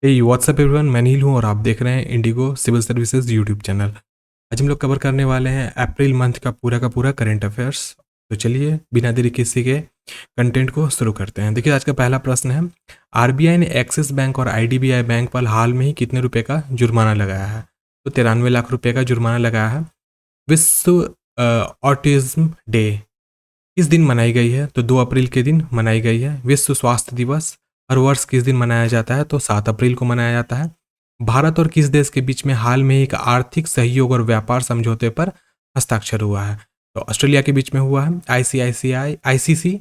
हे WhatsApp everyone, मैं नील हूँ और आप देख रहे हैं Indigo civil services YouTube channel. आज हम लोग कवर करने वाले हैं अप्रैल मंथ का पूरा करंट अफेयर्स। तो चलिए बिना देरी किसी के कंटेंट को शुरू करते हैं। देखिए, आज का पहला प्रश्न है, आरबीआई ने एक्सिस बैंक और आईडीबीआई बैंक पर हाल में ही कितने रुपए का जुर्माना लगाया है? तो 93 लाख रुपए का जुर्माना लगाया है। विश्व ऑटिज्म डे किस दिन मनाई गई है? तो 2 अप्रैल के दिन मनाई गई है। विश्व स्वास्थ्य दिवस हर वर्ष किस दिन मनाया जाता है? तो 7 अप्रैल को मनाया जाता है। भारत और किस देश के बीच में हाल में एक आर्थिक सहयोग और व्यापार समझौते पर हस्ताक्षर हुआ है? तो ऑस्ट्रेलिया के बीच में हुआ है। ICC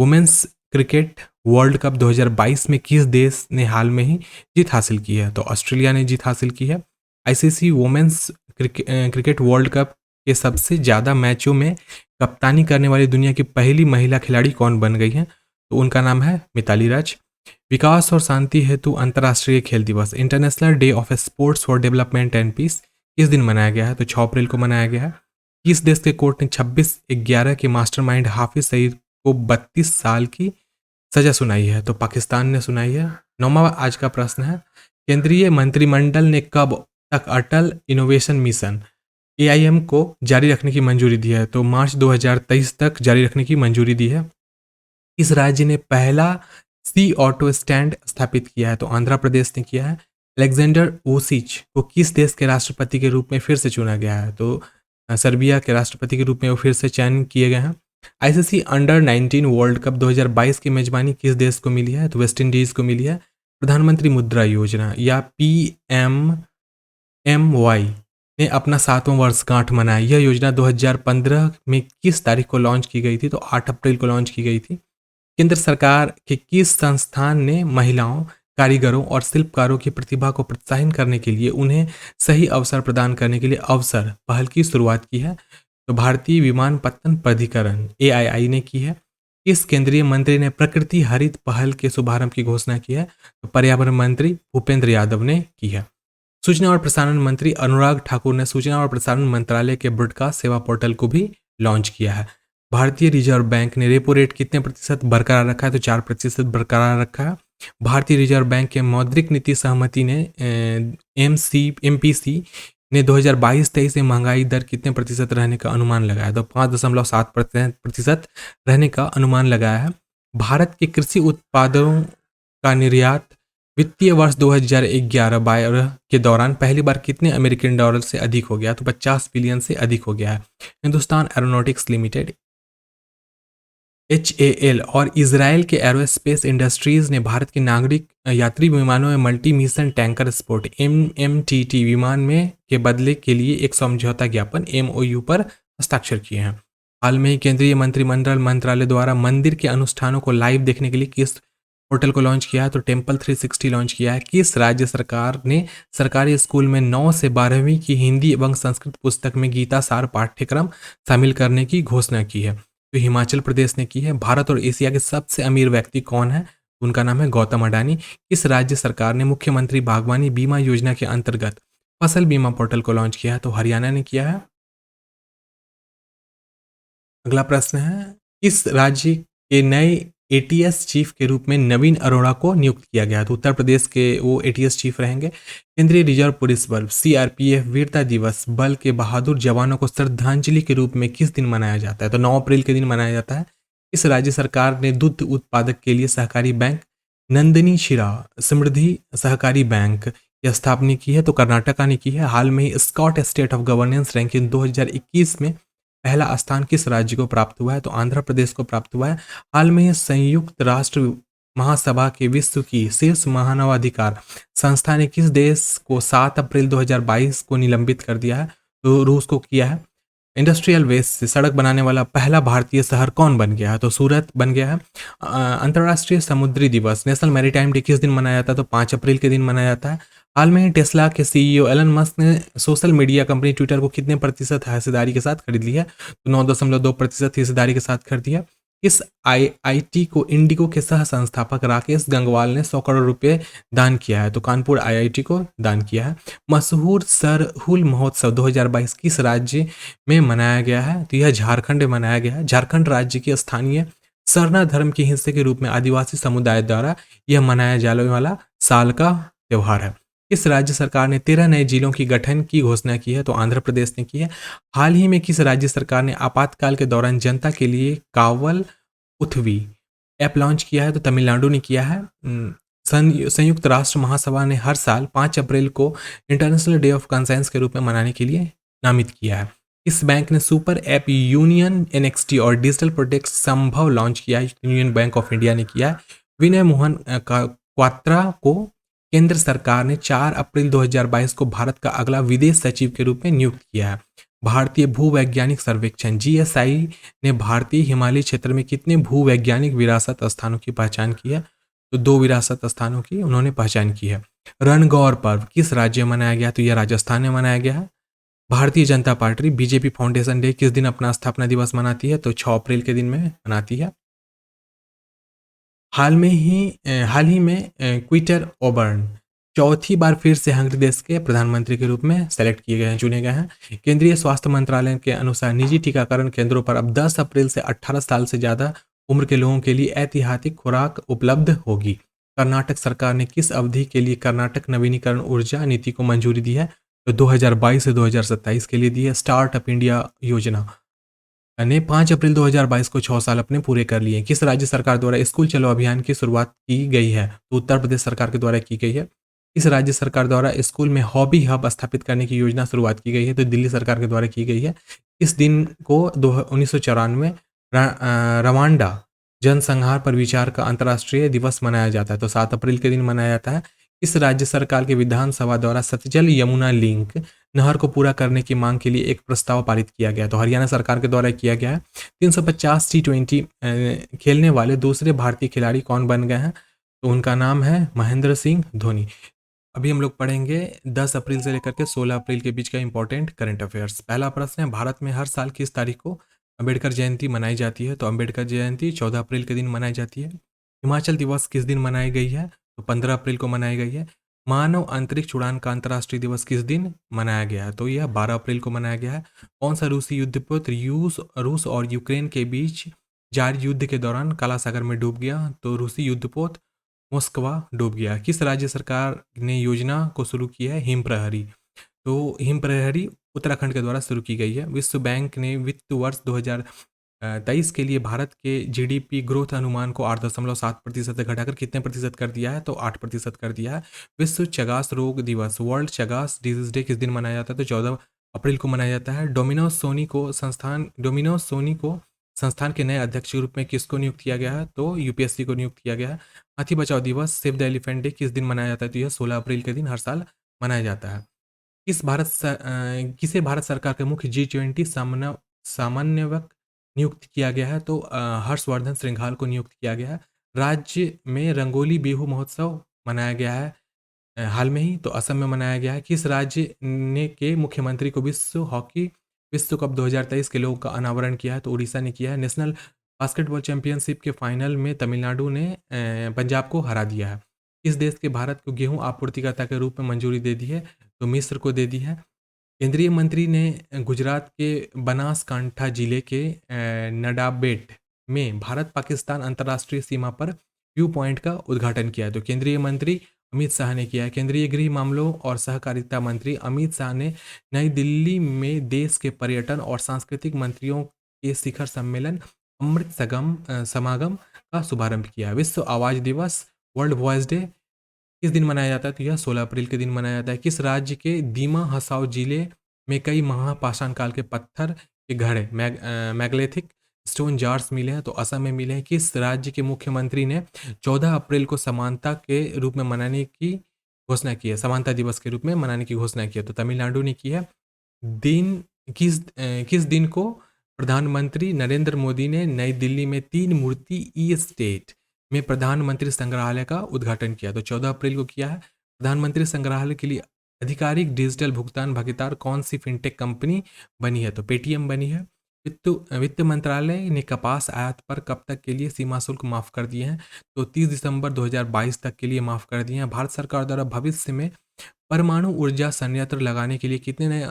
women's cricket world cup 2022 में किस देश ने हाल में ही जीत हासिल की है? तो ऑस्ट्रेलिया ने जीत हासिल की है। ICC women's cricket world cup के सबसे ज़्यादा मैचों में कप्तानी करने वाली दुनिया की पहली महिला खिलाड़ी कौन बन गई हैं? तो उनका नाम है मिताली राज। विकास और शांति हेतु अंतर्राष्ट्रीय खेल दिवस international day of sports for development and peace किस दिन मनाया गया है? तो 6 अप्रैल को मनाया गया है। किस देश के कोर्ट ने 26/11 के मास्टरमाइंड हाफिज सईद को 32 साल की सजा सुनाई है? तो पाकिस्तान ने सुनाई है। 9वां आज का प्रश्न है, केंद्रीय मंत्रिमंडल ने कब तक अटल इनोवेशन मिशन एआईएम को जारी रखने की मंजूरी दी है? तो मार्च 2023 तक जारी रखने की मंजूरी दी है। इस राज्य ने पहला सी ऑटो स्टैंड स्थापित किया है? तो आंध्र प्रदेश ने किया है। अलेक्जेंडर वुसिच को किस देश के राष्ट्रपति के रूप में फिर से चुना गया है? तो सर्बिया के राष्ट्रपति के रूप में वो फिर से चयन किए गए हैं। आईसीसी अंडर 19 वर्ल्ड कप 2022 की मेजबानी किस देश को मिली है? तो वेस्ट इंडीज को मिली है। प्रधानमंत्री मुद्रा योजना या PMMY ने अपना 7वां वर्षगांठ मनाया। यह योजना 2015 में किस तारीख को लॉन्च की गई थी? तो 8 अप्रैल को लॉन्च की गई थी। केंद्र सरकार के किस संस्थान ने महिलाओं, कारीगरों और शिल्पकारों की प्रतिभा को प्रोत्साहित करने के लिए उन्हें सही अवसर प्रदान करने के लिए अवसर पहल की शुरुआत की है? तो भारतीय विमानपत्तन प्राधिकरण AII ने की है। किस केंद्रीय मंत्री ने प्रकृति हरित पहल के शुभारंभ की घोषणा की है? तो पर्यावरण मंत्री भूपेंद्र यादव ने की है। सूचना और प्रसारण मंत्री अनुराग ठाकुर ने सूचना और प्रसारण मंत्रालय के ब्रॉडकास्ट सेवा पोर्टल को भी लॉन्च किया है। भारतीय रिजर्व बैंक ने रेपो रेट कितने प्रतिशत बरकरार रखा है? तो 4% बरकरार रखा है। भारतीय रिजर्व बैंक के मौद्रिक नीति सहमति ने MPC ने 2022-23 में महंगाई दर कितने प्रतिशत रहने का अनुमान लगाया? तो 5.7% रहने का अनुमान लगाया है। भारत के कृषि उत्पादों का निर्यात वित्तीय वर्ष 2011-12 के दौरान पहली बार कितने अमेरिकन डॉलर से अधिक हो गया? तो 50 बिलियन से अधिक हो गया है। हिंदुस्तान एरोनॉटिक्स लिमिटेड HAL और इसराइल के एरोस्पेस इंडस्ट्रीज ने भारत के नागरिक यात्री विमानों में multi mission tanker sport MMTT विमान में के बदले के लिए एक समझौता ज्ञापन MOU पर हस्ताक्षर किए हैं। हाल में ही केंद्रीय मंत्रिमंडल मंत्रालय द्वारा मंदिर के अनुष्ठानों को लाइव देखने के लिए किस पोर्टल को लॉन्च किया है? तो टेम्पल 360 लॉन्च किया है। किस राज्य सरकार ने सरकारी स्कूल में 9 से 12वीं की हिंदी एवं संस्कृत पुस्तक में गीता सार पाठ्यक्रम शामिल करने की घोषणा की है? तो हिमाचल प्रदेश ने की है। भारत और एशिया के सबसे अमीर व्यक्ति कौन है? उनका नाम है गौतम अडानी। किस राज्य सरकार ने मुख्यमंत्री बागवानी बीमा योजना के अंतर्गत फसल बीमा पोर्टल को लॉन्च किया है? तो हरियाणा ने किया है। अगला प्रश्न है, किस राज्य के नए ATS चीफ के रूप में नवीन अरोड़ा को नियुक्त किया गया? तो उत्तर प्रदेश के वो ATS चीफ रहेंगे। केंद्रीय रिजर्व पुलिस बल CRPF वीरता दिवस बल के बहादुर जवानों को श्रद्धांजलि के रूप में किस दिन मनाया जाता है? तो 9 अप्रैल के दिन मनाया जाता है। इस राज्य सरकार ने दुग्ध उत्पादक के लिए सहकारी बैंक नंदिनी शिरा समृद्धि सहकारी बैंक की स्थापना की है? तो कर्नाटका ने की है। हाल में ही Skoch state of governance ranking 2021 में पहला स्थान किस राज्य को प्राप्त हुआ है? तो आंध्र प्रदेश को प्राप्त हुआ है। हाल में ही संयुक्त राष्ट्र महासभा के विश्व की शीर्ष मानवाधिकार संस्था ने किस देश को 7 अप्रैल 2022 को निलंबित कर दिया है? तो रूस को किया है। इंडस्ट्रियल वेस्ट से सड़क बनाने वाला पहला भारतीय शहर कौन बन गया है? तो सूरत बन गया है। अंतर्राष्ट्रीय समुद्री दिवस नेशनल मैरीटाइम डे किस दिन मनाया जाता है? तो 5 अप्रैल के दिन मनाया जाता है। हाल में ही टेस्ला के CEO एलन मस्क ने सोशल मीडिया कंपनी ट्विटर को कितने प्रतिशत हिस्सेदारी के साथ खरीद लिया? तो 9.2% हिस्सेदारी के साथ खरीद दिया। इस IIT को इंडिगो के सह संस्थापक राकेश गंगवाल ने 100 करोड़ रुपए दान किया है? तो कानपुर IIT को दान किया है। मशहूर सरहुल महोत्सव 2022 किस राज्य में मनाया गया है? तो यह झारखंड में मनाया गया है। झारखंड राज्य के स्थानीय सरना धर्म के हिस्से के रूप में आदिवासी समुदाय द्वारा यह मनाया जाने वाला साल का त्यौहार है। किस राज्य सरकार ने 13 नए जिलों की गठन की घोषणा की है? तो आंध्र प्रदेश ने की है। हाल ही में किस राज्य सरकार ने आपातकाल के दौरान जनता के लिए कावल उथवी ऐप लॉन्च किया है? तो तमिलनाडु ने किया है। संयुक्त राष्ट्र महासभा ने हर साल 5 अप्रैल को इंटरनेशनल डे ऑफ कंसाइंस के रूप में मनाने के लिए नामित किया है। इस बैंक ने सुपर ऐप यूनियन एनएक्सटी और डिजिटल प्रोडक्ट संभव लॉन्च किया है? यूनियन बैंक ऑफ इंडिया ने किया है। विनय मोहन क्वात्रा को केंद्र सरकार ने 4 अप्रैल 2022 को भारत का अगला विदेश सचिव के रूप में नियुक्त किया है। भारतीय भूवैज्ञानिक सर्वेक्षण जीएसआई ने भारतीय हिमालयी क्षेत्र में कितने भूवैज्ञानिक विरासत स्थानों की पहचान की है? तो 2 विरासत स्थानों की उन्होंने पहचान की है। रणगौर पर्व किस राज्य में मनाया गया? तो यह राजस्थान में मनाया गया है। Bharatiya Janata party BJP foundation day किस दिन अपना स्थापना दिवस मनाती है? तो 6 अप्रैल के दिन में मनाती है। हाल ही में क्विटर ओबर्न चौथी बार फिर से हंगरी देश के प्रधानमंत्री के रूप में सेलेक्ट किए गए हैं, चुने गए हैं। केंद्रीय स्वास्थ्य मंत्रालय के अनुसार निजी टीकाकरण केंद्रों पर अब 10 अप्रैल से 18 साल से ज़्यादा उम्र के लोगों के लिए ऐतिहासिक खुराक उपलब्ध होगी। कर्नाटक सरकार ने किस अवधि के लिए कर्नाटक नवीनीकरण ऊर्जा नीति को मंजूरी दी है? तो 2022 से 2027 के लिए दी है। स्टार्टअप इंडिया योजना ने 5 अप्रैल 2022 को 6 साल अपने पूरे कर लिए। किस राज्य सरकार द्वारा स्कूल चलो अभियान की शुरुआत की गई है? तो उत्तर प्रदेश सरकार के द्वारा की गई है। किस राज्य सरकार द्वारा स्कूल में हॉबी हब स्थापित करने की योजना शुरुआत की गई है? तो दिल्ली सरकार के द्वारा की गई है। इस दिन को 1994 रवांडा जनसंहार पर विचार का अंतर्राष्ट्रीय दिवस मनाया जाता है। तो 7 अप्रैल के दिन मनाया जाता है। इस राज्य सरकार के विधानसभा द्वारा सतजल यमुना लिंक नहर को पूरा करने की मांग के लिए एक प्रस्ताव पारित किया गया? तो हरियाणा सरकार के द्वारा किया गया है। 350 T20 खेलने वाले दूसरे भारतीय खिलाड़ी कौन बन गए हैं? तो उनका नाम है महेंद्र सिंह धोनी। अभी हम लोग पढ़ेंगे 10 अप्रैल से लेकर के 16 अप्रैल के बीच का इंपॉर्टेंट करंट अफेयर्स। पहला प्रश्न है, भारत में हर साल किस तारीख को अंबेडकर जयंती मनाई जाती है? तो अंबेडकर जयंती 14 अप्रैल के दिन मनाई जाती है। हिमाचल दिवस किस दिन मनाई गई है? तो 15 अप्रैल को मनाई गई है। मानव अंतरिक्ष उड़ान का अंतर्राष्ट्रीय दिवस किस दिन मनाया गया है? तो यह 12 अप्रैल को मनाया गया है। कौन सा रूसी युद्धपोत रूस और यूक्रेन के बीच जारी युद्ध के दौरान काला सागर में डूब गया? तो रूसी युद्धपोत मोस्कवा डूब गया। किस राज्य सरकार ने योजना को शुरू किया है? हिम प्रहरी। तो हिम प्रहरी उत्तराखंड के द्वारा शुरू की गई है। विश्व बैंक ने वित्त वर्ष 2023 के लिए भारत के जीडीपी ग्रोथ अनुमान को 8.7% से घटाकर कितने प्रतिशत कर दिया है? तो 8% कर दिया है। विश्व चगास रोग दिवस वर्ल्ड चगास डिजीज डे किस दिन मनाया जाता है? तो 14 अप्रैल को मनाया जाता है। डोमिनोज सोनी को संस्थान के नए अध्यक्ष के रूप में किसको नियुक्त किया गया है? तो यूपीएससी को नियुक्त किया गया है। हाथी बचाओ दिवस सेव द एलिफेंट डे किस दिन मनाया जाता है? तो यह 16 अप्रैल के दिन हर साल मनाया जाता है। किसे भारत सरकार के मुख्य G20 समन्वयक नियुक्त किया गया है? तो हर्षवर्धन श्रृंगाल को नियुक्त किया गया है। राज्य में रंगोली बिहू महोत्सव मनाया गया है हाल में ही, तो असम में मनाया गया है। किस राज्य ने के मुख्यमंत्री को विश्व कप 2023 के लोगों का अनावरण किया है? तो उड़ीसा ने किया है। नेशनल बास्केटबॉल चैंपियनशिप के फाइनल में तमिलनाडु ने पंजाब को हरा दिया है। किस देश के भारत को गेहूं आपूर्तिकर्ता के रूप में मंजूरी दे दी है? तो मिस्र को दे दी है। केंद्रीय मंत्री ने गुजरात के बनासकांठा जिले के नडाबेट में भारत पाकिस्तान अंतर्राष्ट्रीय सीमा पर व्यू पॉइंट का उद्घाटन किया है। तो केंद्रीय मंत्री अमित शाह ने किया है। केंद्रीय गृह मामलों और सहकारिता मंत्री अमित शाह ने नई दिल्ली में देश के पर्यटन और सांस्कृतिक मंत्रियों के शिखर सम्मेलन अमृत समागम का शुभारंभ किया। विश्व आवाज दिवस वर्ल्ड वॉइस डे किस दिन मनाया जाता है? तो यह 16 अप्रैल के दिन मनाया जाता है। किस राज्य के दीमा हसाओ जिले में कई महापाषाण काल के पत्थर के घड़े मैग्लेथिक स्टोन जार्स मिले हैं? तो असम में मिले हैं। किस राज्य के मुख्यमंत्री ने 14 अप्रैल को समानता के रूप में मनाने की घोषणा की है? समानता दिवस के रूप में मनाने की घोषणा की है? तो तमिलनाडु ने की है। दिन किस दिन को प्रधानमंत्री नरेंद्र मोदी ने नई दिल्ली में 3 मूर्ति ई स्टेट में प्रधानमंत्री संग्रहालय का उद्घाटन किया? तो 14 अप्रैल को किया है। प्रधानमंत्री संग्रहालय के लिए आधिकारिक डिजिटल भुगतान भागीदार कौन सी फिनटेक कंपनी बनी है? तो पेटीएम बनी है। वित्त मंत्रालय ने कपास आयात पर कब तक के लिए सीमा शुल्क माफ कर दिए हैं? तो 30 दिसंबर 2022 तक के लिए माफ कर दिए हैं। भारत सरकार द्वारा भविष्य में परमाणु ऊर्जा संयंत्र लगाने के लिए कितने नए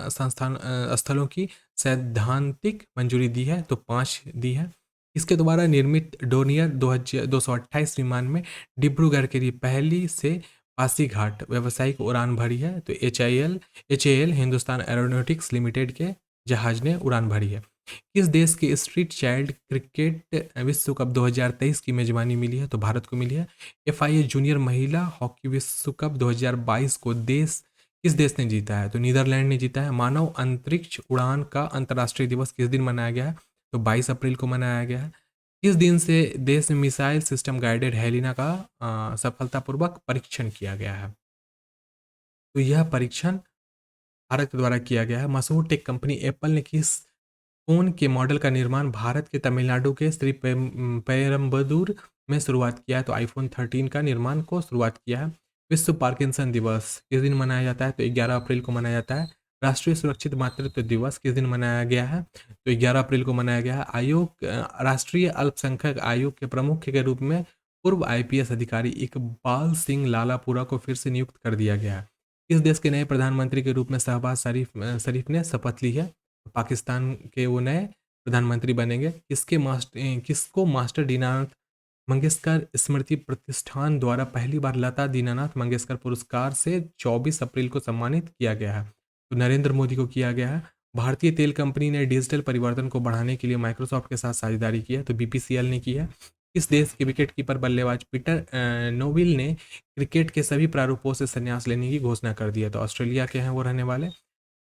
स्थलों की सैद्धांतिक मंजूरी दी है? तो 5 दी है। इसके द्वारा निर्मित डोनियर 228 विमान में डिब्रूगढ़ के लिए पहली से पासीघाट व्यावसायिक उड़ान भरी है। तो H A L Hindustan aeronautics limited के जहाज ने उड़ान भरी है। किस देश के स्ट्रीट चाइल्ड क्रिकेट विश्व कप 2023 की मेजबानी मिली है? तो भारत को मिली है। एफआईए जूनियर महिला हॉकी विश्व कप 2022 को किस देश ने जीता है? तो नीदरलैंड ने जीता है। मानव अंतरिक्ष उड़ान का अंतर्राष्ट्रीय दिवस किस दिन मनाया गया है? तो 22 अप्रैल को मनाया गया है। किस दिन से देश में मिसाइल सिस्टम गाइडेड हेलिना का सफलतापूर्वक परीक्षण किया गया है? तो यह परीक्षण भारत के द्वारा किया गया है। मशहूर टेक कंपनी एप्पल ने किस फ़ोन के मॉडल का निर्माण भारत के तमिलनाडु के श्री पेरम्बदूर में शुरुआत किया है? तो आईफोन 13 का निर्माण को शुरुआत किया है। विश्व पार्किंसन दिवस किस दिन मनाया जाता है? तो 11 अप्रैल को मनाया जाता है। राष्ट्रीय सुरक्षित मातृत्व दिवस किस दिन मनाया गया है? तो 11 अप्रैल को मनाया गया है। राष्ट्रीय अल्पसंख्यक आयोग के प्रमुख के रूप में पूर्व आईपीएस अधिकारी इकबाल सिंह लालापुरा को फिर से नियुक्त कर दिया गया है। किस देश के नए प्रधानमंत्री के रूप में शहबाज शरीफ ने शपथ ली है? पाकिस्तान के वो नए प्रधानमंत्री बनेंगे। किसको मास्टर दीनानाथ मंगेशकर स्मृति प्रतिष्ठान द्वारा पहली बार लता दीनानाथ मंगेशकर पुरस्कार से 24 अप्रैल को सम्मानित किया गया है? तो नरेंद्र मोदी को किया गया है। भारतीय तेल कंपनी ने डिजिटल परिवर्तन को बढ़ाने के लिए माइक्रोसॉफ्ट के साथ साझेदारी की है? तो बीपीसीएल ने की है। किस देश के विकेट कीपर बल्लेबाज पीटर नोविल ने क्रिकेट के सभी प्रारूपों से संन्यास लेने की घोषणा कर दी है? तो ऑस्ट्रेलिया के हैं वो रहने वाले।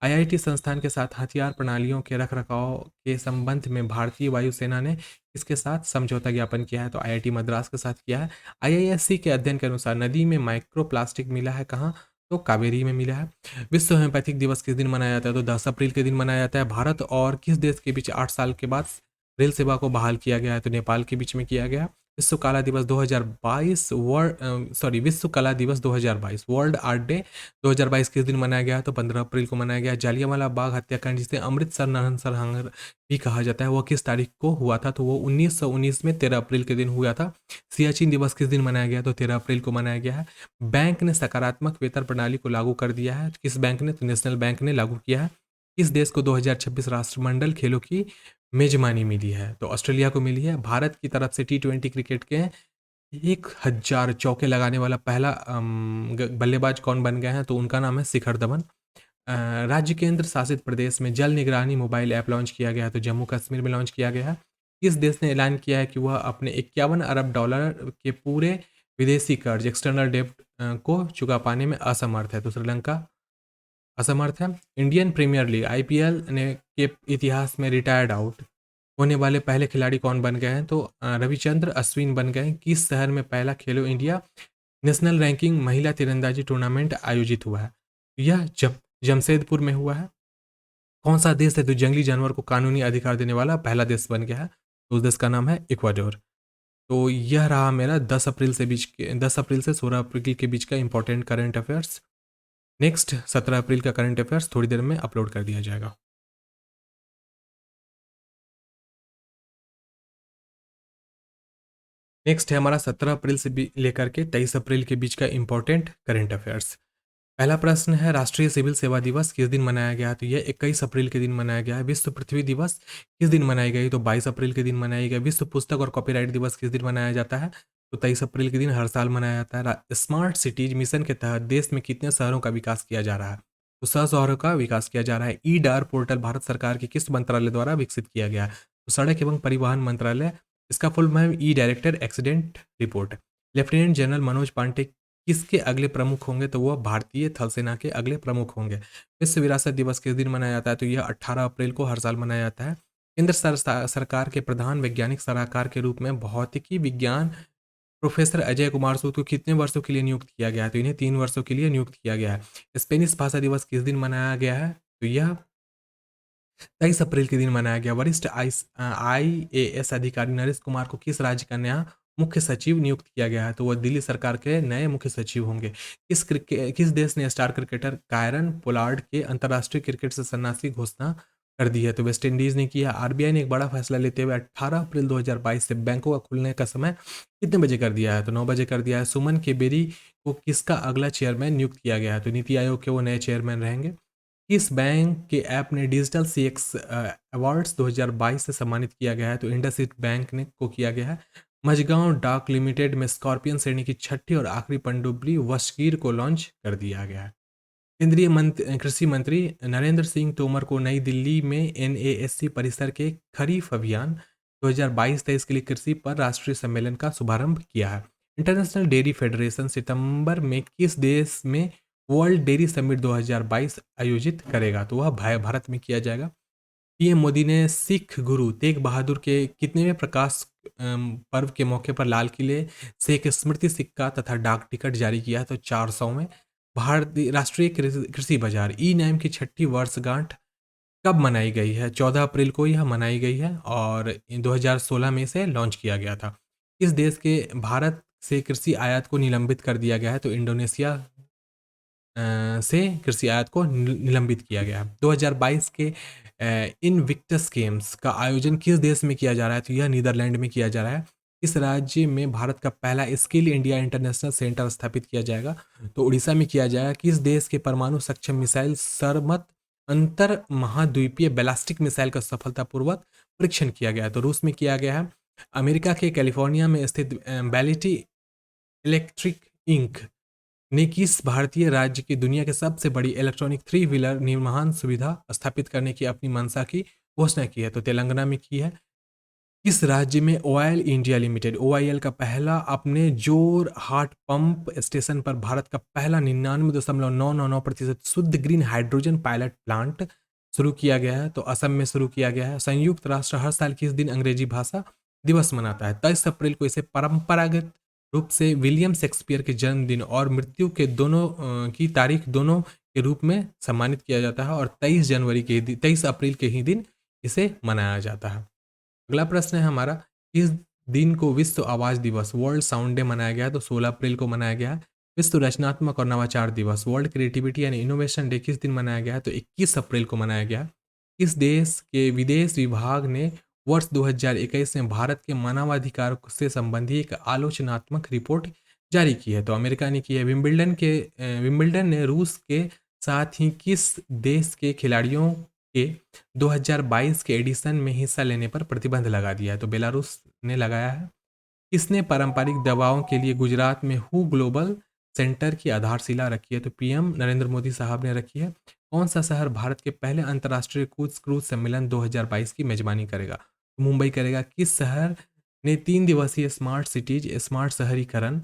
आईआईटी संस्थान के साथ हथियार प्रणालियों के रखरखाव के संबंध में भारतीय वायुसेना ने इसके साथ समझौता ज्ञापन किया है? तो आईआईटी मद्रास के साथ किया है। आईआईएससी के अध्ययन के अनुसार नदी में माइक्रो प्लास्टिक मिला है कहाँ? तो कावेरी में मिला है। विश्व होम्योपैथिक दिवस किस दिन मनाया जाता है? तो 10 अप्रैल के दिन मनाया जाता है। भारत और किस देश के बीच 8 साल के बाद रेल सेवा को बहाल किया गया है? तो नेपाल के बीच में किया गया। विश्व कला दिवस 2022 विश्व कला दिवस 2022 वर्ल्ड आर्ट डे 2022 किस दिन मनाया गया? तो 15 अप्रैल को मनाया गया। जालियांवाला बाग हत्याकांड जिसे अमृतसर नरसंहार भी कहा जाता है, वो किस तारीख को हुआ था? तो वो 1919 में 13 अप्रैल के दिन हुआ था। सियाचिन दिवस किस दिन मनाया गया? तो 13 अप्रैल को मनाया गया है। बैंक ने सकारात्मक वेतन प्रणाली को लागू कर दिया है। किस बैंक ने? तो नेशनल बैंक ने लागू किया है। किस देश को 2026 राष्ट्रमंडल खेलों की मेजबानी मिली है? तो ऑस्ट्रेलिया को मिली है। भारत की तरफ से टी20 क्रिकेट के 1000 चौके लगाने वाला पहला बल्लेबाज कौन बन गए हैं? तो उनका नाम है शिखर धवन। राज्य केंद्र शासित प्रदेश में जल निगरानी मोबाइल ऐप लॉन्च किया गया है? तो जम्मू कश्मीर में लॉन्च किया गया है। किस देश ने ऐलान किया है कि वह अपने 51 अरब डॉलर के पूरे विदेशी कर्ज एक्सटर्नल डेब्ट को चुका पाने में असमर्थ है? तो श्रीलंका असमर्थ है। इंडियन प्रीमियर लीग आईपीएल ने के इतिहास में रिटायर्ड आउट होने वाले पहले खिलाड़ी कौन बन गए हैं? तो रविचंद्र अश्विन बन गए। किस शहर में पहला खेलो इंडिया नेशनल रैंकिंग महिला तीरंदाजी टूर्नामेंट आयोजित हुआ है? यह जमशेदपुर में हुआ है। कौन सा देश है जो जंगली जानवर को कानूनी अधिकार देने वाला पहला देश बन गया है? तो उस देश का नाम है इक्वाडोर। तो यह रहा मेरा 10 अप्रैल से 16 अप्रैल के बीच का इंपॉर्टेंट करंट अफेयर्स। नेक्स्ट 17 अप्रैल का करंट अफेयर्स थोड़ी देर में अपलोड कर दिया जाएगा। नेक्स्ट है हमारा 17 अप्रैल से लेकर के 23 अप्रैल के बीच का इंपॉर्टेंट करंट अफेयर्स। पहला प्रश्न है राष्ट्रीय सिविल सेवा दिवस किस दिन मनाया गया? तो यह 21 अप्रैल के दिन मनाया गया है। विश्व पृथ्वी दिवस किस दिन मनाई गई? तो 22 अप्रैल के दिन मनाई गई। विश्व पुस्तक और कॉपीराइट दिवस किस दिन मनाया जाता है? तो 23 अप्रैल के दिन हर साल मनाया जाता है। स्मार्ट सिटीज मिशन के तहत देश में कितने शहरों का विकास किया जा रहा है? तो 100 शहरों का विकास किया जा रहा है। ई डार पोर्टल भारत सरकार के किस मंत्रालय द्वारा विकसित किया गया है? तो सड़क एवं परिवहन मंत्रालय। इसका फुल फॉर्म है E director accident report. Lieutenant general Manoj Pande किसके अगले प्रमुख होंगे? तो वह भारतीय थल सेना के अगले प्रमुख होंगे। विश्व विरासत दिवस किस दिन मनाया जाता है? तो यह 18 अप्रैल को हर साल मनाया जाता है। केंद्र सरकार के प्रधान वैज्ञानिक सलाहकार के रूप में भौतिकी विज्ञान प्रोफेसर अजय कुमार सूद को कितने वर्षों के लिए नियुक्त किया गया है? तो इन्हें 3 वर्षों के लिए नियुक्त किया गया है। स्पेनिश भाषा दिवस किस दिन मनाया गया है? तो यह 23 अप्रैल के दिन मनाया गया। वरिष्ठ आईएएस अधिकारी नरेश कुमार को किस राज्य का नया मुख्य सचिव नियुक्त किया गया है? तो वह दिल्ली सरकार के नए मुख्य सचिव होंगे। किस देश ने स्टार क्रिकेटर कायरन पोलार्ड के अंतर्राष्ट्रीय क्रिकेट से सन्यास की घोषणा कर दी है? तो वेस्ट इंडीज ने किया। आरबीआई ने एक बड़ा फैसला लेते हुए 18 अप्रैल 2022 से बैंकों का खुलने का समय कितने बजे कर दिया है? तो 9 बजे कर दिया है। सुमन के बेरी को किसका अगला चेयरमैन नियुक्त किया गया है? तो नीति आयोग के वो नए चेयरमैन रहेंगे। किस बैंक के ऐप ने डिजिटल सीएक्स अवार्ड्स 2022 से सम्मानित किया गया है? तो इंडसइंड बैंक ने को किया गया है। मझगांव डाक लिमिटेड में स्कॉर्पियन श्रेणी की छठी और आखिरी पनडुब्बी वशकीर को लॉन्च कर दिया गया है। केंद्रीय कृषि मंत्री नरेंद्र सिंह तोमर को नई दिल्ली में एनएएससी परिसर के खरीफ अभियान 2022-23 के लिए कृषि पर राष्ट्रीय सम्मेलन का शुभारंभ किया है। इंटरनेशनल डेयरी फेडरेशन सितंबर में किस देश में वर्ल्ड डेयरी समिट 2022 आयोजित करेगा? तो वह भारत में किया जाएगा। पीएम मोदी ने सिख गुरु तेग बहादुर के कितनेवें प्रकाश पर्व के मौके पर लाल किले से एक स्मृति सिक्का तथा डाक टिकट जारी किया? तो 400वें। भारतीय राष्ट्रीय कृषि बाजार ई नैम की छठी वर्षगांठ कब मनाई गई है? 14 अप्रैल को यह मनाई गई है और 2016 में इसे लॉन्च किया गया था। इस देश के भारत से कृषि आयात को निलंबित कर दिया गया है? तो इंडोनेशिया से कृषि आयात को निलंबित किया गया। 2022 के इनविक्टस गेम्स का आयोजन किस देश में किया जा रहा है? तो यह नीदरलैंड में किया जा रहा है। इस राज्य में भारत का पहला स्किल इंडिया इंटरनेशनल सेंटर स्थापित किया जाएगा? तो उड़ीसा में किया जाएगा। किस देश के परमाणु सक्षम मिसाइल सरमत अंतर महाद्वीपीय बैलिस्टिक मिसाइल का सफलतापूर्वक परीक्षण किया गया? तो रूस में किया गया है। अमेरिका के कैलिफोर्निया में स्थित बैलिटी इलेक्ट्रिक इंक ने किस भारतीय राज्य की दुनिया के सबसे बड़ी इलेक्ट्रॉनिक थ्री व्हीलर निर्माण सुविधा स्थापित करने की अपनी मंशा की घोषणा की है? तो तेलंगाना में की है। किस राज्य में ऑयल इंडिया लिमिटेड ओआईएल का पहला अपने जोर हार्ट पंप स्टेशन पर भारत का पहला 99.999% शुद्ध ग्रीन हाइड्रोजन पायलट प्लांट शुरू किया गया है? तो असम में शुरू किया गया है। संयुक्त राष्ट्र हर साल किस दिन अंग्रेजी भाषा दिवस मनाता है? 23 अप्रैल को इसे परंपरागत रूप से विलियम शेक्सपियर के जन्मदिन और मृत्यु के दोनों की तारीख दोनों के रूप में सम्मानित किया जाता है और 23 अप्रैल के ही दिन इसे मनाया जाता है। अगला प्रश्न है हमारा, किस दिन को विश्व आवाज दिवस वर्ल्ड साउंड डे मनाया गया है? तो 16 अप्रैल को मनाया गया है। विश्व रचनात्मक और नवाचार दिवस world creativity and innovation day किस दिन मनाया गया है? तो 21 अप्रैल को मनाया गया। इस देश के विदेश विभाग ने वर्ष 2021 में भारत के मानवाधिकार से संबंधी एक आलोचनात्मक रिपोर्ट जारी की है? तो अमेरिका ने की है। विंबलडन ने रूस के साथ ही किस देश के खिलाड़ियों के 2022 के एडिशन में हिस्सा लेने पर प्रतिबंध लगा दिया है? तो बेलारूस ने लगाया है। किसने पारंपरिक दवाओं के लिए गुजरात में हु ग्लोबल सेंटर की आधारशिला रखी है? तो पीएम नरेंद्र मोदी साहब ने रखी है। कौन सा शहर भारत के पहले अंतर्राष्ट्रीय क्रूज सम्मेलन 2022 की मेजबानी करेगा? तो मुंबई करेगा। किस शहर ने 3 दिवसीय स्मार्ट सिटीज स्मार्ट शहरीकरण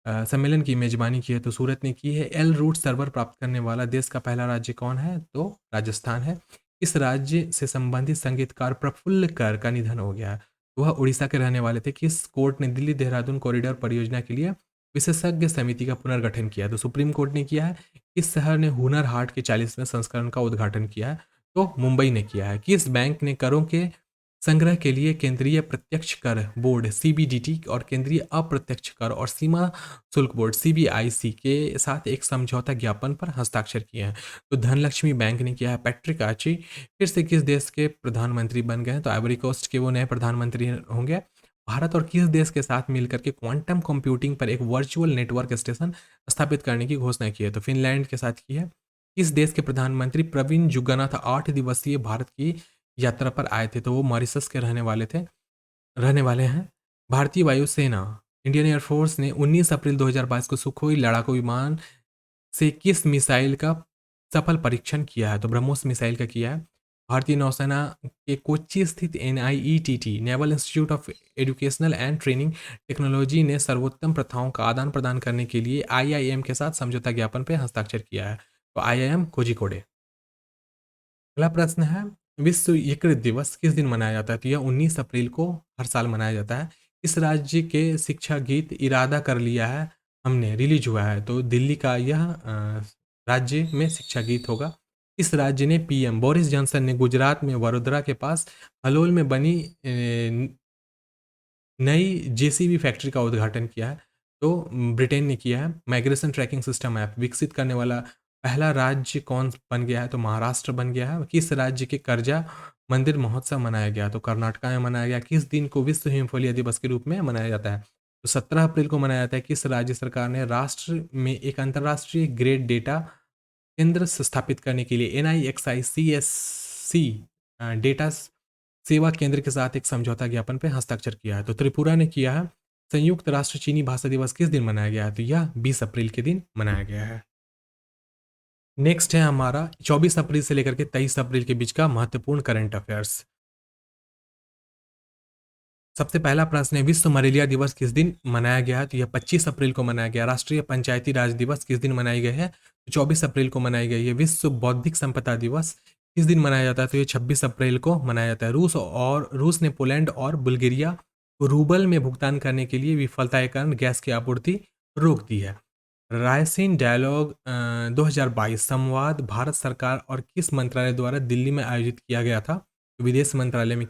सम्मेलन की मेजबानी की है? तो सूरत ने की है। एल रूट सर्वर प्राप्त करने वाला देश का पहला राज्य कौन है? तो राजस्थान है। इस राज्य से संबंधित संगीतकार प्रफुल्ल कर का निधन हो गया है? वह उड़ीसा के रहने वाले थे। किस कोर्ट ने दिल्ली देहरादून कॉरिडोर परियोजना के लिए विशेषज्ञ समिति का पुनर्गठन किया? तो सुप्रीम कोर्ट ने किया है। किस शहर ने हुनर हाट के 40वें संस्करण का उद्घाटन किया है? तो मुंबई ने किया है। किस बैंक ने करों के संग्रह के लिए केंद्रीय प्रत्यक्ष कर बोर्ड सीबीडीटी और केंद्रीय अप्रत्यक्ष कर और सीमा शुल्क बोर्ड सीबीआईसी के साथ एक समझौता ज्ञापन पर हस्ताक्षर किए हैं? तो धनलक्ष्मी बैंक ने किया है। पैट्रिक आची फिर से किस देश के प्रधानमंत्री बन गए हैं? तो आइवरी कोस्ट के वो नए प्रधानमंत्री होंगे। भारत और किस देश के साथ मिलकर के क्वांटम कंप्यूटिंग पर एक वर्चुअल नेटवर्क स्टेशन स्थापित करने की घोषणा की है? तो फिनलैंड के साथ की है। किस देश के प्रधानमंत्री प्रवीण जुगनाथ 8 दिवसीय भारत की यात्रा पर आए थे? तो वो मॉरिशस के रहने वाले हैं। भारतीय वायुसेना इंडियन एयरफोर्स ने 19 अप्रैल 2022 को सुखोई लड़ाकू विमान से किस मिसाइल का सफल परीक्षण किया है? तो ब्रह्मोस मिसाइल का किया है। भारतीय नौसेना के कोच्चि स्थित NIETT naval institute of educational and training technology ने सर्वोत्तम प्रथाओं का आदान प्रदान करने के लिए आईआईएम के साथ समझौता ज्ञापन पर हस्ताक्षर किया है? तो आईआईएम कोझिकोडे। अगला प्रश्न है, विश्व यकृत दिवस किस दिन मनाया जाता है? तो यह 19 अप्रैल को हर साल मनाया जाता है। इस राज्य के शिक्षा गीत इरादा कर लिया है हमने रिलीज हुआ है? तो दिल्ली का यह राज्य में शिक्षा गीत होगा। इस राज्य ने पीएम बोरिस जॉनसन ने गुजरात में वडोदरा के पास हलोल में बनी नई जेसीबी फैक्ट्री का उद्घाटन किया है? तो ब्रिटेन ने किया है। माइग्रेशन ट्रैकिंग सिस्टम ऐप विकसित करने वाला पहला राज्य कौन बन गया है? तो महाराष्ट्र बन गया है। किस राज्य के कर्जा मंदिर महोत्सव मनाया गया? तो कर्नाटका में मनाया गया। किस दिन को विश्व हिमोफिलिया दिवस के रूप में मनाया जाता है? तो 17 अप्रैल को मनाया जाता है। किस राज्य सरकार ने राष्ट्र में एक अंतर्राष्ट्रीय ग्रेड डेटा केंद्र स्थापित करने के लिए NIXICSC डेटा सेवा केंद्र के साथ एक समझौता ज्ञापन पे हस्ताक्षर किया है। तो त्रिपुरा ने किया है। संयुक्त राष्ट्र चीनी भाषा दिवस किस दिन मनाया गया है? तो यह 20 अप्रैल के दिन मनाया गया है। नेक्स्ट है हमारा 24 अप्रैल से लेकर के 23 अप्रैल के बीच का महत्वपूर्ण करंट अफेयर्स। सबसे पहला प्रश्न है, विश्व मलेरिया दिवस किस दिन मनाया गया है? तो यह 25 अप्रैल को मनाया गया। राष्ट्रीय पंचायती राज दिवस किस दिन मनाई गई है? तो 24 अप्रैल को मनाई गई है। विश्व बौद्धिक संपदा दिवस किस दिन मनाया जाता है? तो ये 26 अप्रैल को मनाया जाता है। रूस ने पोलैंड और बुल्गारिया को रूबल में भुगतान करने के लिए विफलता के कारण गैस की आपूर्ति रोक दी है। रायसीन डायलॉग 2022 संवाद भारत सरकार और किस मंत्रालय द्वारा दिल्ली में आयोजित किया गया था? तो विदेश मंत्रालय में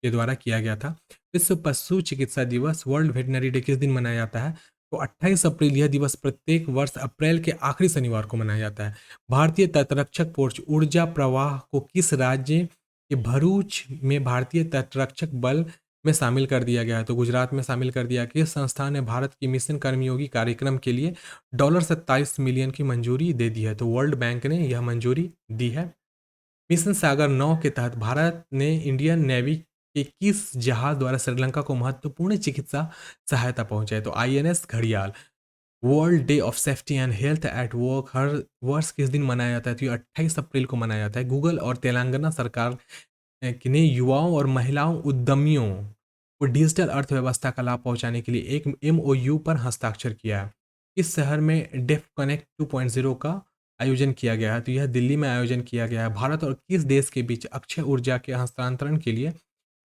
के द्वारा किया गया था। विश्व पशु चिकित्सा दिवस वर्ल्ड वेटनरी डे किस दिन मनाया जाता है? तो 28 अप्रैल। यह दिवस प्रत्येक वर्ष अप्रैल के आखिरी शनिवार को मनाया जाता है। भारतीय तटरक्षक फोर्स ऊर्जा प्रवाह को किस राज्य के भरूच में भारतीय तटरक्षक बल में शामिल कर दिया गया है? तो गुजरात में शामिल कर दिया। किस संस्थान ने भारत की मिशन कर्मयोगी कार्यक्रम के लिए $27 मिलियन की मंजूरी दे दी है? तो वर्ल्ड बैंक ने यह मंजूरी दी है। मिशन सागर 9 के तहत भारत ने इंडियन नेवी के किस जहाज द्वारा श्रीलंका को महत्वपूर्ण चिकित्सा सहायता पहुंचाई? तो आईएनएस घड़ियाल। World day of safety and health at work हर वर्ष किस दिन मनाया जाता है? तो ये 28 अप्रैल को मनाया जाता है। गूगल और तेलंगाना सरकार ने युवाओं और महिलाओं उद्यमियों को डिजिटल अर्थव्यवस्था का लाभ पहुंचाने के लिए एक एमओयू पर हस्ताक्षर किया है। इस शहर में डेफ कनेक्ट 2.0 का आयोजन किया गया है? तो यह दिल्ली में आयोजन किया गया है। भारत और किस देश के बीच अक्षय ऊर्जा के हस्तांतरण के लिए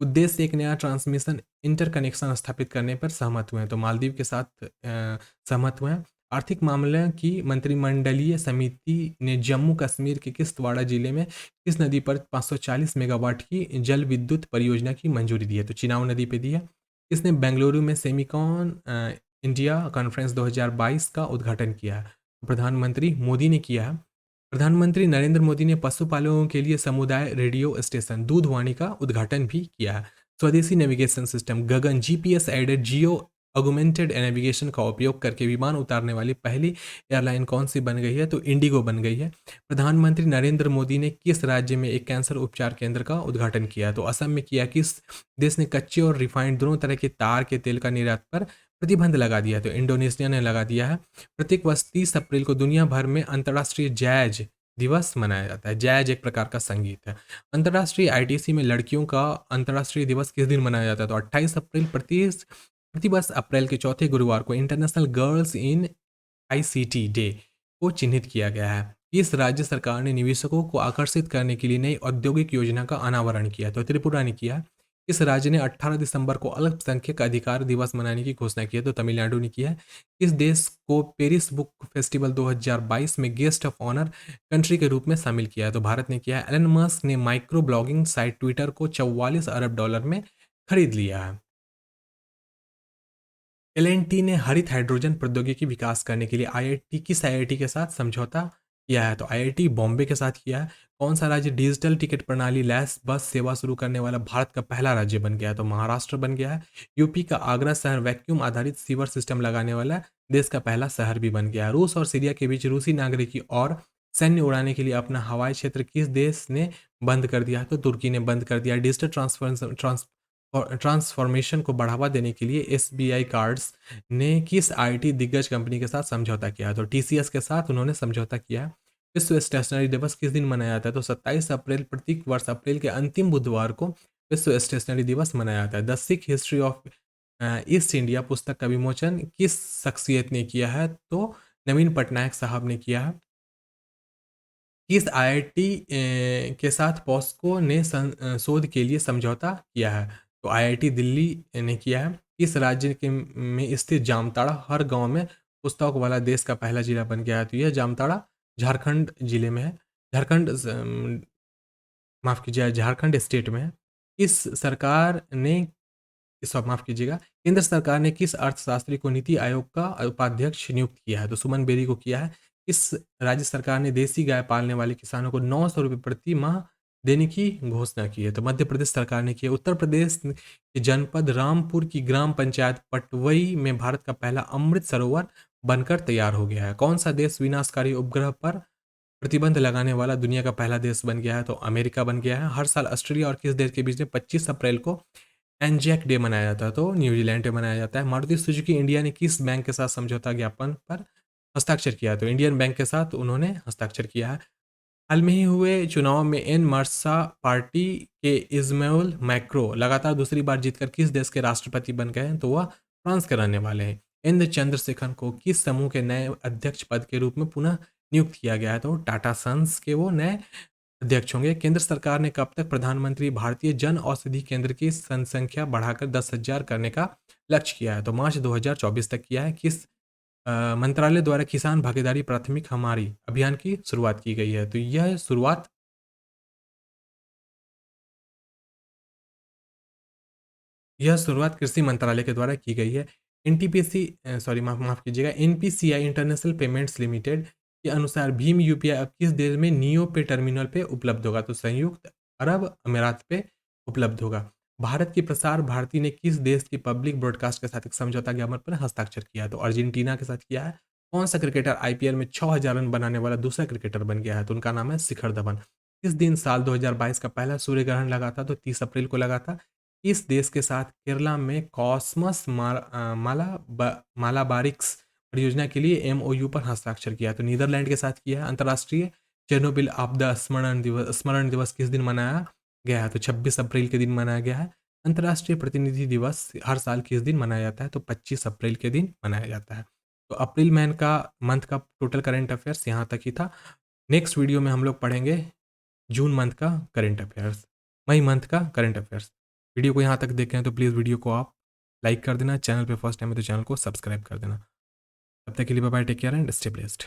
उद्देश्य से एक नया ट्रांसमिशन इंटरकनेक्शन स्थापित करने पर सहमत हुए हैं? तो मालदीव के साथ सहमत हुए हैं। आर्थिक मामलों की मंत्रिमंडलीय समिति ने जम्मू कश्मीर के किश्तवाड़ा जिले में किस नदी पर 540 मेगावाट की जल विद्युत परियोजना की मंजूरी दी है? तो चिनाब नदी पे दी है। इसने बेंगलुरु में सेमिकॉन इंडिया कॉन्फ्रेंस 2022 का उद्घाटन किया है? प्रधानमंत्री मोदी ने किया है। प्रधानमंत्री नरेंद्र मोदी ने पशुपालकों के लिए समुदाय रेडियो स्टेशन दूधवाणी का उद्घाटन भी किया है। स्वदेशी navigation system GAGAN GPS aided geo augmented navigation का उपयोग करके विमान उतारने वाली पहली एयरलाइन कौन सी बन गई है? तो इंडिगो बन गई है। प्रधानमंत्री नरेंद्र मोदी ने किस राज्य में एक कैंसर उपचार केंद्र का उद्घाटन किया? तो असम में किया। किस देश ने कच्चे और रिफाइंड दोनों तरह के तार के तेल का निर्यात पर प्रतिबंध लगा दिया? तो इंडोनेशिया ने लगा दिया है। प्रत्येक वर्ष 30 अप्रैल को दुनिया भर में अंतर्राष्ट्रीय जैज दिवस मनाया जाता है। जैज एक प्रकार का संगीत है। अंतर्राष्ट्रीय आईटीसी में लड़कियों का अंतर्राष्ट्रीय दिवस किस दिन मनाया जाता है? तो 28 अप्रैल। प्रतिवर्ष अप्रैल के चौथे गुरुवार को international girls in ICT day को चिन्हित किया गया है। इस राज्य सरकार ने निवेशकों को आकर्षित करने के लिए नई औद्योगिक योजना का अनावरण किया? तो त्रिपुरा ने किया। इस राज्य ने 18 दिसंबर को अल्पसंख्यक अधिकार दिवस मनाने की घोषणा की है? तो तमिलनाडु ने किया है। इस देश को पेरिस बुक फेस्टिवल 2022 में गेस्ट ऑफ ऑनर कंट्री के रूप में शामिल किया है? तो भारत ने किया है। एलन मस्क ने माइक्रो ब्लॉगिंग साइट ट्विटर को $44 अरब में खरीद लिया है। एल&टी ने हरित हाइड्रोजन प्रौद्योगिकी विकास करने के लिए किस आईआईटी के साथ समझौता किया है? तो आईआईटी बॉम्बे के साथ किया है। कौन सा राज्य डिजिटल टिकट प्रणाली लैस बस सेवा शुरू करने वाला भारत का पहला राज्य बन गया है? तो महाराष्ट्र बन गया है। यूपी का आगरा शहर वैक्यूम आधारित सीवर सिस्टम लगाने वाला देश का पहला शहर भी बन गया है। रूस और सीरिया के बीच रूसी नागरिकी और सैन्य उड़ाने के लिए अपना हवाई क्षेत्र किस देश ने बंद कर दिया? तो तुर्की ने बंद कर दिया। डिजिटल ट्रांसफॉर्मेशन को बढ़ावा देने के लिए एसबीआई कार्ड्स ने किस आईटी दिग्गज कंपनी के साथ समझौता किया? तो टीसीएस के साथ उन्होंने समझौता किया। विश्व स्टेशनरी दिवस किस दिन मनाया जाता है? तो 27 अप्रैल। प्रत्येक वर्ष अप्रैल के अंतिम बुधवार को विश्व स्टेशनरी दिवस मनाया जाता है। The Sikh history of east India पुस्तक का विमोचन किस शख्सियत ने किया है? तो नवीन पटनायक साहब ने किया है। किस आईआईटी के साथ पॉस्को ने शोध के लिए समझौता किया है? तो आईआईटी दिल्ली ने किया है। किस राज्य के में स्थित जामताड़ा हर गांव में पुस्तक वाला देश का पहला जिला बन गया है? तो यह जामताड़ा झारखंड जिले में है। माफ कीजिए, झारखंड स्टेट में है। इस सरकार ने सब माफ कीजिएगा, केंद्र सरकार ने किस अर्थशास्त्री को नीति आयोग का उपाध्यक्ष नियुक्त किया है? तो सुमन बेरी को किया है। इस राज्य सरकार ने देसी गाय पालने वाले किसानों को 900 रुपये प्रति माह देने की घोषणा की है? तो मध्य प्रदेश सरकार ने किया। उत्तर प्रदेश के जनपद रामपुर की ग्राम पंचायत पटवई में भारत का पहला अमृत सरोवर बनकर तैयार हो गया है। कौन सा देश विनाशकारी उपग्रह पर प्रतिबंध लगाने वाला दुनिया का पहला देश बन गया है, तो अमेरिका बन गया है। हर साल ऑस्ट्रेलिया और किस देश के बीच में 25 अप्रैल को एनजैक डे मनाया जाता है, तो न्यूजीलैंड पे मनाया जाता है। मारुति सुजुकी इंडिया ने किस बैंक के साथ समझौता ज्ञापन पर हस्ताक्षर किया? तो इंडियन बैंक के साथ उन्होंने हस्ताक्षर किया है। हाल में ही हुए चुनाव में एन मर्सा पार्टी के इस्माइल मैक्रो लगातार दूसरी बार जीतकर किस देश के राष्ट्रपति बन गए हैं? तो वह फ्रांस के रहने वाले हैं। इंद्र चंद्रशेखर को किस समूह के नए अध्यक्ष पद के रूप में पुनः नियुक्त किया गया है? तो टाटा सन्स के वो नए अध्यक्ष होंगे। केंद्र सरकार ने कब तक प्रधानमंत्री भारतीय जन औषधि केंद्र की जनसंख्या बढ़ाकर 10,000 करने का लक्ष्य किया है? तो मार्च 2024 तक किया है। किस मंत्रालय द्वारा किसान भागीदारी प्राथमिक हमारी अभियान की शुरुआत की गई है? तो यह शुरुआत कृषि मंत्रालय के द्वारा की गई है। एनटीपीसी सॉरी माफ़ माफ़ कीजिएगा, एनपीसीआई इंटरनेशनल पेमेंट्स लिमिटेड के अनुसार भीम यूपीआई अब किस देश में नियो पे टर्मिनल पे उपलब्ध होगा? तो संयुक्त अरब अमीरात पे उपलब्ध होगा। भारत की प्रसार भारती ने किस देश की पब्लिक ब्रॉडकास्ट के साथ एक समझौता ज्ञापन पर हस्ताक्षर किया है? तो अर्जेंटीना के साथ किया है। कौन सा क्रिकेटर आईपीएल में 6000 रन बनाने वाला दूसरा क्रिकेटर बन गया है? तो उनका नाम है शिखर धवन। किस दिन साल 2022 का पहला सूर्य ग्रहण लगा था? तो 30 अप्रैल को लगा था। इस देश के साथ केरला में कॉस्मस मालाबारिक्स परियोजना के लिए एमओयू पर हस्ताक्षर किया। तो नीदरलैंड के साथ किया है। अंतर्राष्ट्रीय चेरनोबिल आपदा स्मरण दिवस किस दिन मनाया गया है? तो 26 अप्रैल के दिन मनाया गया है। अंतर्राष्ट्रीय प्रतिनिधि दिवस हर साल किस दिन मनाया जाता है? तो 25 अप्रैल के दिन मनाया जाता है। तो अप्रैल मंथ का टोटल करंट अफेयर्स यहाँ तक ही था। नेक्स्ट वीडियो में हम लोग पढ़ेंगे जून मंथ का करंट अफेयर्स, मई मंथ का करंट अफेयर्स। वीडियो को यहाँ तक देखें हैं तो प्लीज़ वीडियो को आप लाइक कर देना, चैनल पे फर्स्ट टाइम है तो चैनल को सब्सक्राइब कर देना। तब तक के लिए bye bye, take care and stay blessed.